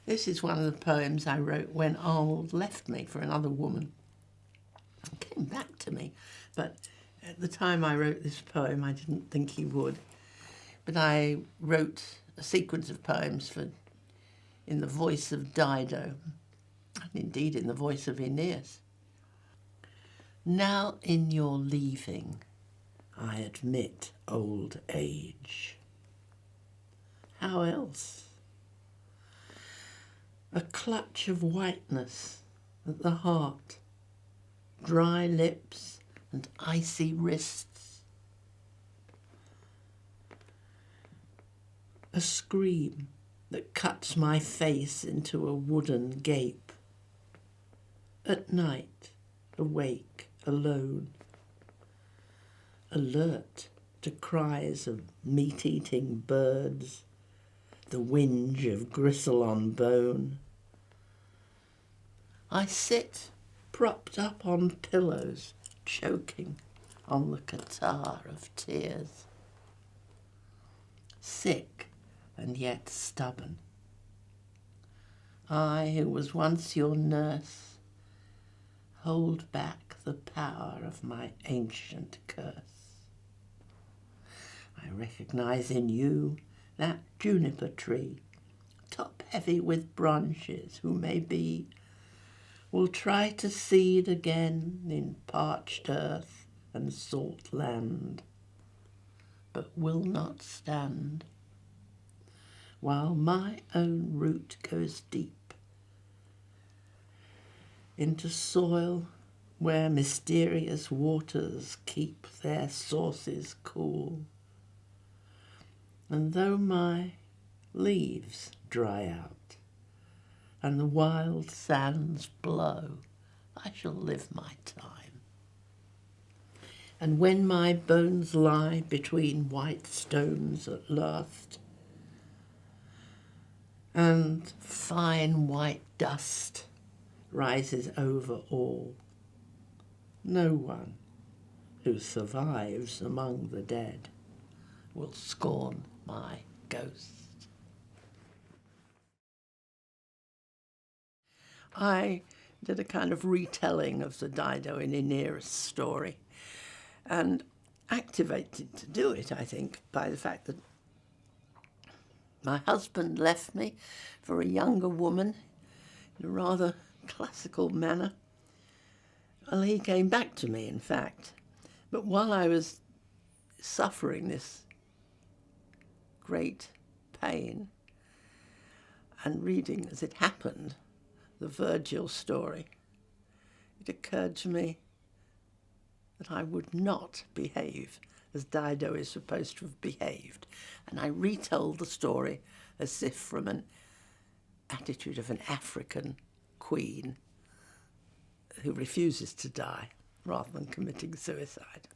This is one of the poems I wrote when Arnold left me for another woman. It came back to me, but at the time I wrote this poem, I didn't think he would. But I wrote a sequence of poems in the voice of Dido, and indeed in the voice of Aeneas. Now in your leaving, I admit old age. How else? A clutch of whiteness at the heart, dry lips and icy wrists. A scream that cuts my face into a wooden gape. At night, awake, alone, alert to cries of meat-eating birds, the whinge of gristle on bone. I sit propped up on pillows, choking on the catarrh of tears. Sick and yet stubborn. I, who was once your nurse, hold back the power of my ancient curse. I recognize in you that juniper tree, top-heavy with branches, who may be, will try to seed again in parched earth and salt land, but will not stand, while my own root goes deep into soil where mysterious waters keep their sources cool. And though my leaves dry out and the wild sands blow, I shall live my time. And when my bones lie between white stones at last, and fine white dust rises over all, no one who survives among the dead will scorn my ghost. I did a kind of retelling of the Dido and Aeneas story, and activated to do it, I think, by the fact that my husband left me for a younger woman in a rather classical manner. Well, he came back to me, in fact, but while I was suffering this great pain and reading as it happened the Virgil story, it occurred to me that I would not behave as Dido is supposed to have behaved, and I retold the story as if from an attitude of an African queen who refuses to die rather than committing suicide.